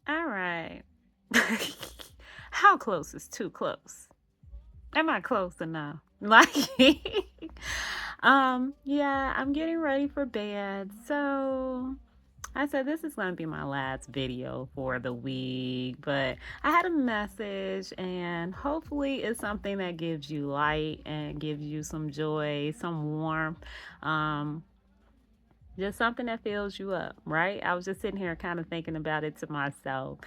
All right. How close is too close? Am I close enough? Like, yeah, I'm getting ready for bed. So I said this is going to be my last video for the week, but I had a message and hopefully it's something that gives you light and gives you some joy, some warmth. Um, just something that fills you up, right? I was just sitting here kind of thinking about it to myself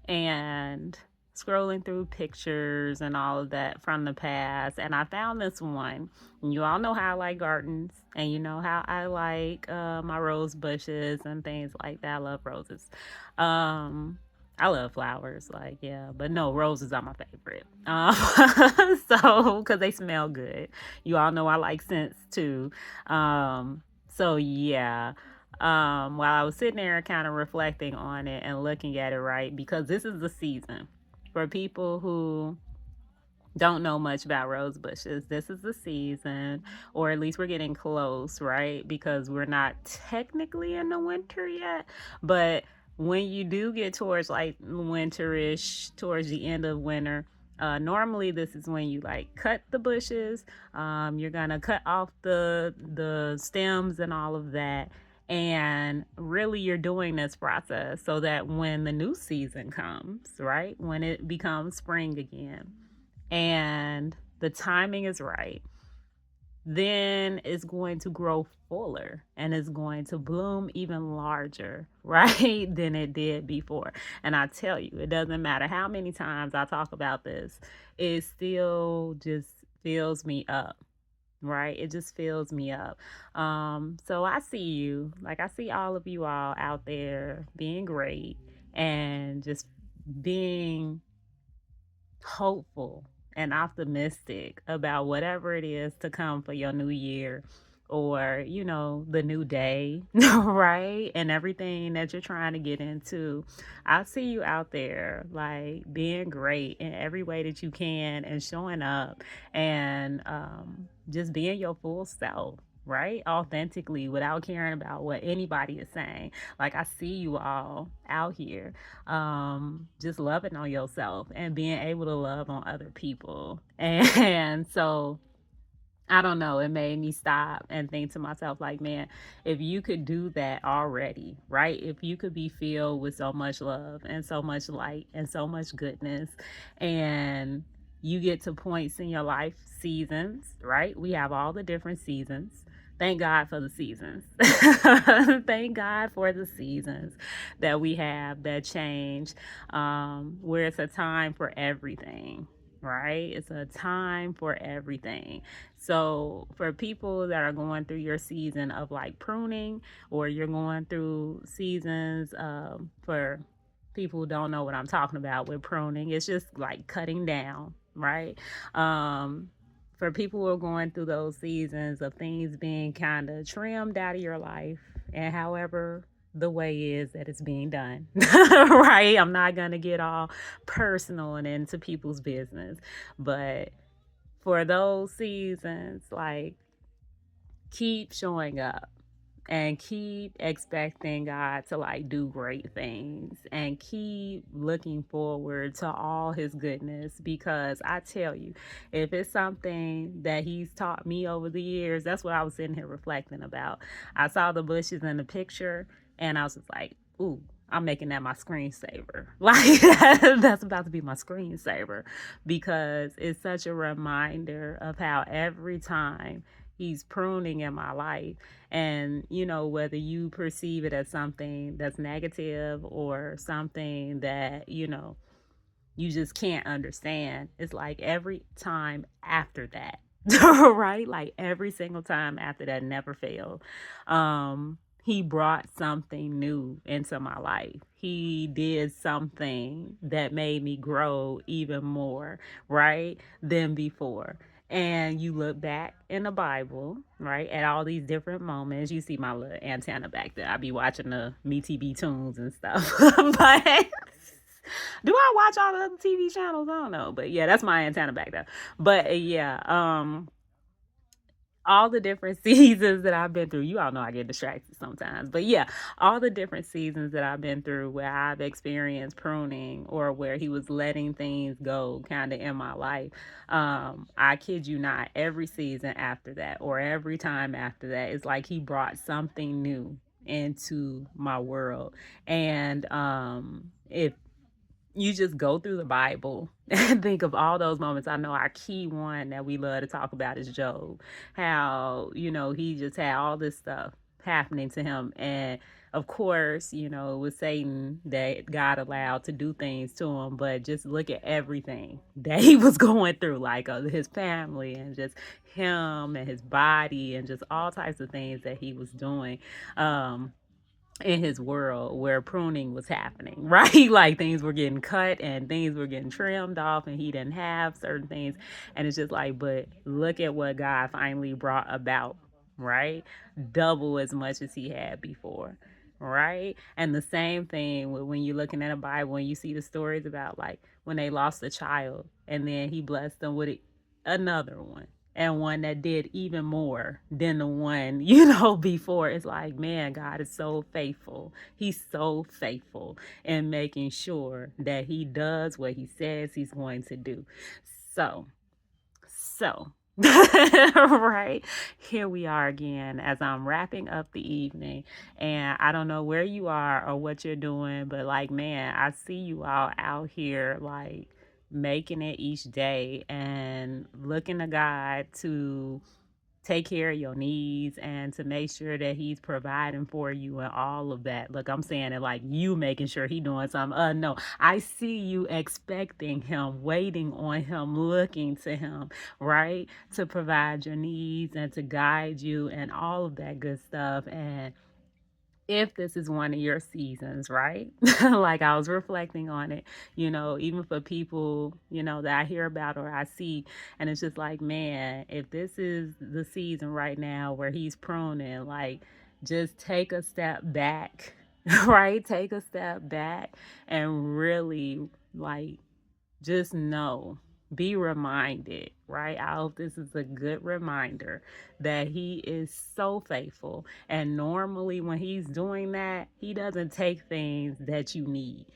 and scrolling through pictures and all of that from the past. And I found this one. You all know how I like gardens, and you know how I like my rose bushes and things like that. I love roses. Um, I love flowers, like, yeah, but no, roses are my favorite. So, because they smell good. You all know I like scents too. So yeah, while I was sitting there kind of reflecting on it and looking at it, right, because this is the season for people who don't know much about rose bushes. This is the season, or at least we're getting close, right? Because we're not technically in the winter yet, but when you do get towards like winterish, towards the end of winter, normally this is when you like cut the bushes. You're gonna cut off the stems and all of that, and really you're doing this process so that when the new season comes, right, when it becomes spring again and the timing is right, then it's going to grow fuller and it's going to bloom even larger, right, than it did before. And I tell you, it doesn't matter how many times I talk about this, it still just fills me up. Right, it just fills me up. So I see you, like I see all of you all out there being great and just being hopeful and optimistic about whatever it is to come for your new year, or the new day, right, and everything that you're trying to get into. I see you out there like being great in every way that you can and showing up and just being your full self, right, authentically, without caring about what anybody is saying. Like, I see you all out here just loving on yourself and being able to love on other people. And so I don't know, it made me stop and think to myself, like, man, if you could do that already, right? If you could be filled with so much love and so much light and so much goodness, and you get to points in your life, seasons, right? We have all the different seasons. Thank God for the seasons. Thank God for the seasons that we have that change, where it's a time for everything, right? It's a time for everything. So, for people that are going through your season of like pruning, or you're going through seasons for people who don't know what I'm talking about with pruning, it's just like cutting down, right? Um, for people who are going through those seasons of things being kind of trimmed out of your life, and however the way is that it's being done, right? I'm not going to get all personal and into people's business, but for those seasons, like, keep showing up and keep expecting God to like do great things and keep looking forward to all his goodness, because I tell you, if it's something that he's taught me over the years, that's what I was sitting here reflecting about. I saw the bushes in the picture and I was just like, ooh, I'm making that my screensaver. Like, that's about to be my screensaver, because it's such a reminder of how every time he's pruning in my life, and whether you perceive it as something that's negative or something that you just can't understand, it's like every time after that, right, like every single time after that, never failed. He brought something new into my life. He did something that made me grow even more, right, than before. And you look back in the Bible, right, at all these different moments. You see my little antenna back there. I be watching the Me TV tunes and stuff. But do I watch all the other TV channels? I don't know. But yeah, that's my antenna back there. But yeah, all the different seasons that I've been through. You all know I get distracted sometimes, but yeah, all the different seasons that I've been through where I've experienced pruning or where he was letting things go kind of in my life. I kid you not, every season after that or every time after that, it's like he brought something new into my world. And if you just go through the Bible and think of all those moments. I know our key one that we love to talk about is Job. How, he just had all this stuff happening to him. And of course, it was Satan that God allowed to do things to him. But just look at everything that he was going through, like his family and just him and his body and just all types of things that he was doing. In his world where pruning was happening, right? Like things were getting cut and things were getting trimmed off and he didn't have certain things. And it's just like, but look at what God finally brought about, right? Double as much as he had before, right? And the same thing when you're looking at a Bible and you see the stories about like when they lost a child and then he blessed them with another one and one that did even more than the one, before. It's like, man, God is so faithful. He's so faithful in making sure that he does what he says he's going to do. So, right here we are again as I'm wrapping up the evening, and I don't know where you are or what you're doing, but like, man, I see you all out here like making it each day and looking to God to take care of your needs and to make sure that he's providing for you and all of that. Look, I'm saying it like you making sure he doing something. No, I see you expecting him, waiting on him, looking to him, right? To provide your needs and to guide you and all of that good stuff. And if this is one of your seasons, right? Like I was reflecting on it, even for people, that I hear about or I see, and it's just like, man, if this is the season right now where he's pruning, like just take a step back, right? Take a step back and really like just know, be reminded, right? I hope this is a good reminder that he is so faithful. And normally, when he's doing that, he doesn't take things that you need.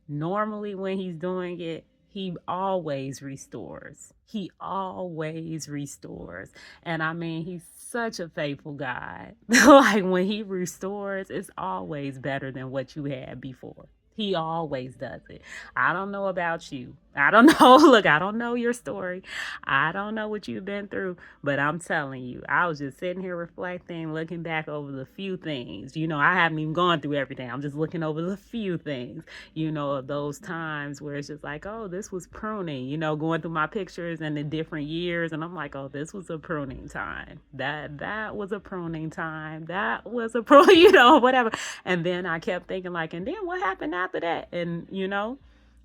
Normally, when he's doing it, he always restores. He always restores. And I mean, he's such a faithful God. Like when he restores, it's always better than what you had before. He always does it. I don't know about you. I don't know. Look, I don't know your story. I don't know what you've been through, but I'm telling you, I was just sitting here reflecting, looking back over the few things. I haven't even gone through everything. I'm just looking over the few things, of those times where it's just like, oh, this was pruning, going through my pictures and the different years. And I'm like, oh, this was a pruning time. That was a pruning time. That was a pruning, whatever. And then I kept thinking like, and then what happened after that? And,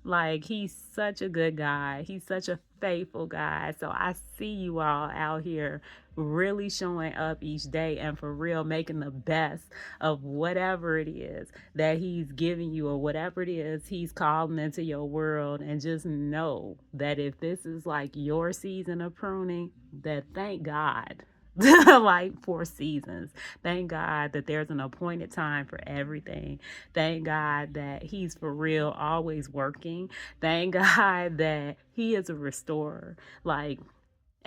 like he's such a good guy. He's such a faithful guy. So I see you all out here really showing up each day and for real making the best of whatever it is that he's giving you or whatever it is he's calling into your world. And just know that if this is like your season of pruning, that thank God. Like 4 seasons. Thank God that there's an appointed time for everything. Thank God that he's for real always working. Thank God that he is a restorer. Like,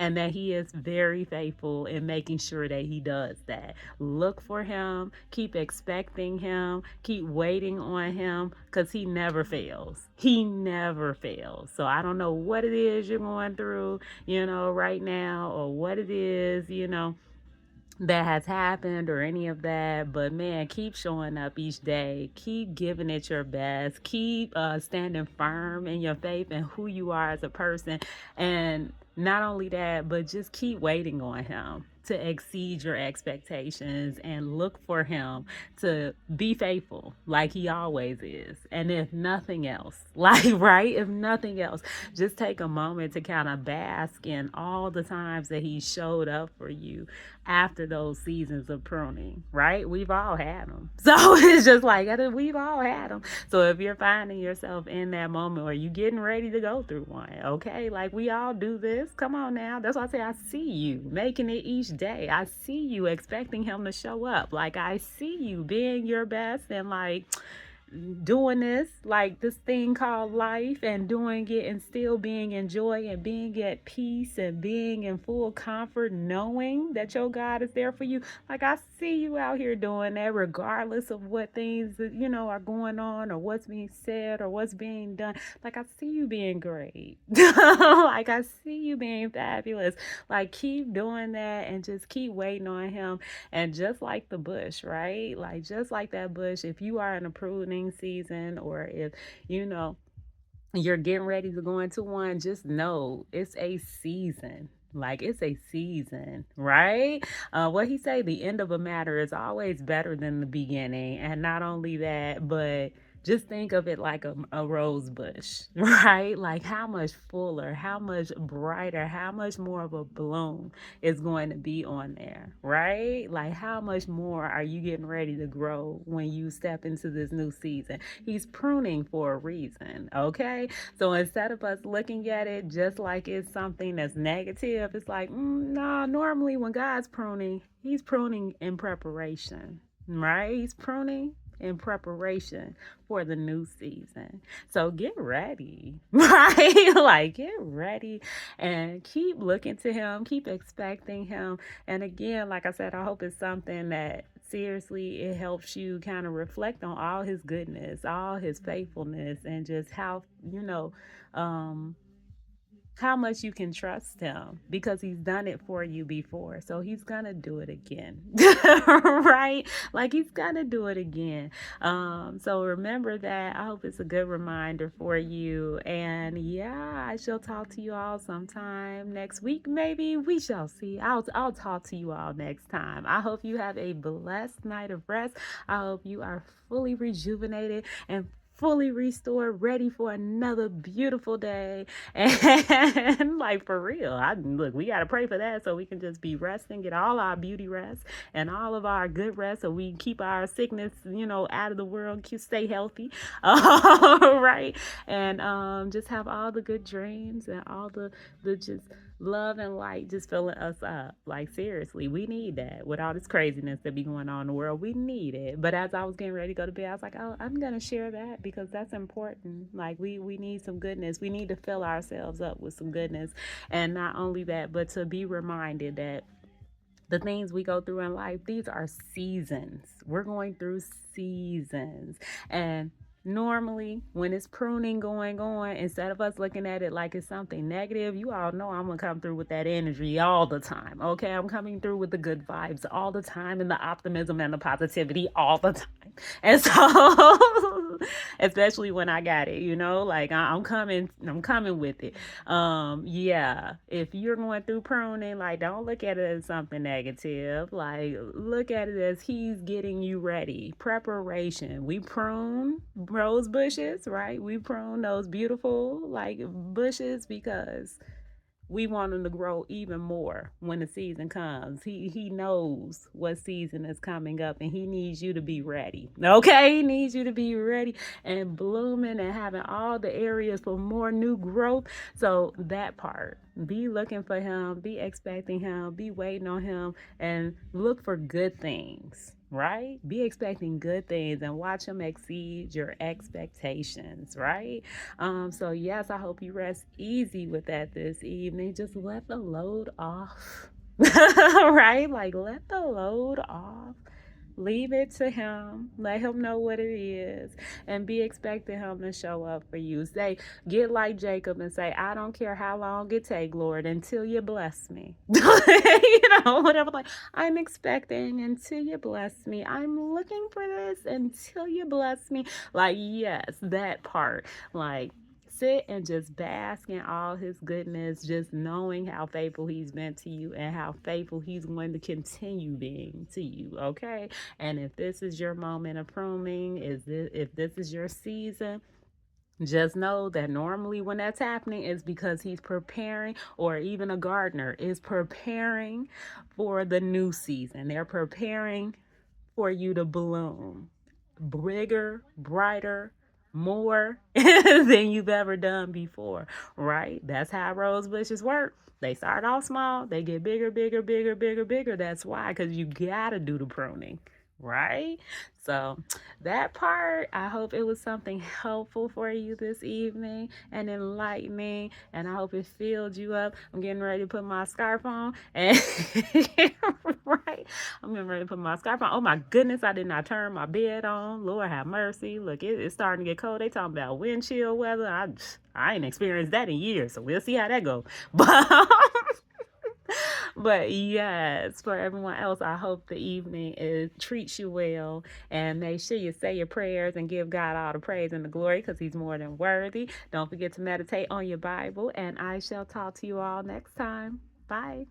and that he is very faithful in making sure that he does that. Look for him, keep expecting him, keep waiting on him, because he never fails. He never fails. So I don't know what it is you're going through, right now, or what it is, that has happened or any of that, but man, keep showing up each day, keep giving it your best, keep standing firm in your faith and who you are as a person. And not only that, but just keep waiting on him to exceed your expectations and look for him to be faithful like he always is. And if nothing else, like, right, if nothing else, just take a moment to kind of bask in all the times that he showed up for you after those seasons of pruning, right? We've all had them. So it's just like, we've all had them. So if you're finding yourself in that moment or you getting ready to go through one, okay, like we all do this. Come on now. That's why I say I see you making it each day. I see you expecting him to show up. Like, I see you being your best and like doing this thing called life, and doing it and still being in joy and being at peace and being in full comfort, knowing that your God is there for you. Like, I see you out here doing that regardless of what things are going on or what's being said or what's being done. Like, I see you being great. Like, I see you being fabulous. Like, keep doing that and just keep waiting on him. And just like the bush, right? Like, just like that bush, if you are in a pruning season, or if you know you're getting ready to go into one, just know it's a season. Like, it's a season, right? What he say, the end of a matter is always better than the beginning. And not only that, but just think of it like a rose bush, right? Like, how much fuller, how much brighter, how much more of a bloom is going to be on there, right? Like, how much more are you getting ready to grow when you step into this new season? He's pruning for a reason, okay? So instead of us looking at it just like it's something that's negative, it's like, nah, normally when God's pruning, he's pruning in preparation, right? He's pruning in preparation for the new season. So get ready, right? Like, get ready and keep looking to him, keep expecting him. And again, like I said, I hope it's something that seriously it helps you kind of reflect on all his goodness, all his faithfulness, and just um how much you can trust him, because he's done it for you before. So he's gonna do it again. Right? Like, he's gonna do it again. So remember that. I hope it's a good reminder for you. And yeah, I shall talk to you all sometime next week. Maybe we shall see. I'll talk to you all next time. I hope you have a blessed night of rest. I hope you are fully rejuvenated and fully restored, ready for another beautiful day. And like, for real, look, we got to pray for that so we can just be resting, get all our beauty rest and all of our good rest, so we can keep our sickness, out of the world, stay healthy. Right. And just have all the good dreams and all the just love and light just filling us up. Like, seriously, we need that with all this craziness that be going on in the world. We need it. But as I was getting ready to go to bed, I was like, oh, I'm gonna share that because that's important. Like, we need some goodness. We need to fill ourselves up with some goodness. And not only that, but to be reminded that the things we go through in life, these are seasons. We're going through seasons. And normally when it's pruning going on, instead of us looking at it like it's something negative, you all know I'm gonna come through with that energy all the time. Okay, I'm coming through with the good vibes all the time, and the optimism and the positivity all the time. And so especially when I got it, like, I'm coming with it. Yeah, if you're going through pruning, like, don't look at it as something negative. Like, look at it as he's getting you ready. Preparation. We prune rose bushes, right? We prune those beautiful like bushes because we want them to grow even more when the season comes. He knows what season is coming up, and he needs you to be ready. Okay? He needs you to be ready and blooming and having all the areas for more new growth. So that part, be looking for him, be expecting him, be waiting on him, and look for good things. Right? Be expecting good things and watch him exceed your expectations, right? So yes, I hope you rest easy with that this evening. Just let the load off. Right? Like, let the load off. Leave it to him. Let him know what it is, and be expecting him to show up for you. Get like Jacob and say, I don't care how long it take, Lord, until you bless me. Whatever. Like, I'm expecting until you bless me. I'm looking for this until you bless me. Like, yes, that part. Like, sit and just bask in all his goodness, just knowing how faithful he's been to you and how faithful he's going to continue being to you. Okay. And if this is your moment of pruning, if this is your season, just know that normally when that's happening is because he's preparing, or even a gardener is preparing for the new season. They're preparing for you to bloom bigger, brighter, more than you've ever done before, right? That's how rose bushes work. They start off small, they get bigger, bigger, bigger, bigger, bigger. That's why, because you gotta do the pruning, right? So that part, I hope it was something helpful for you this evening and enlightening, and I hope it filled you up. I'm getting ready to put my scarf on, and right, I'm getting ready to put my scarf on. Oh my goodness, I did not turn my bed on. Lord have mercy. Look, it's starting to get cold. They talking about wind chill weather. I ain't experienced that in years, so we'll see how that goes. But but yes, for everyone else, I hope the evening treats you well, and make sure you say your prayers and give God all the praise and the glory, because He's more than worthy. Don't forget to meditate on your Bible, and I shall talk to you all next time. Bye.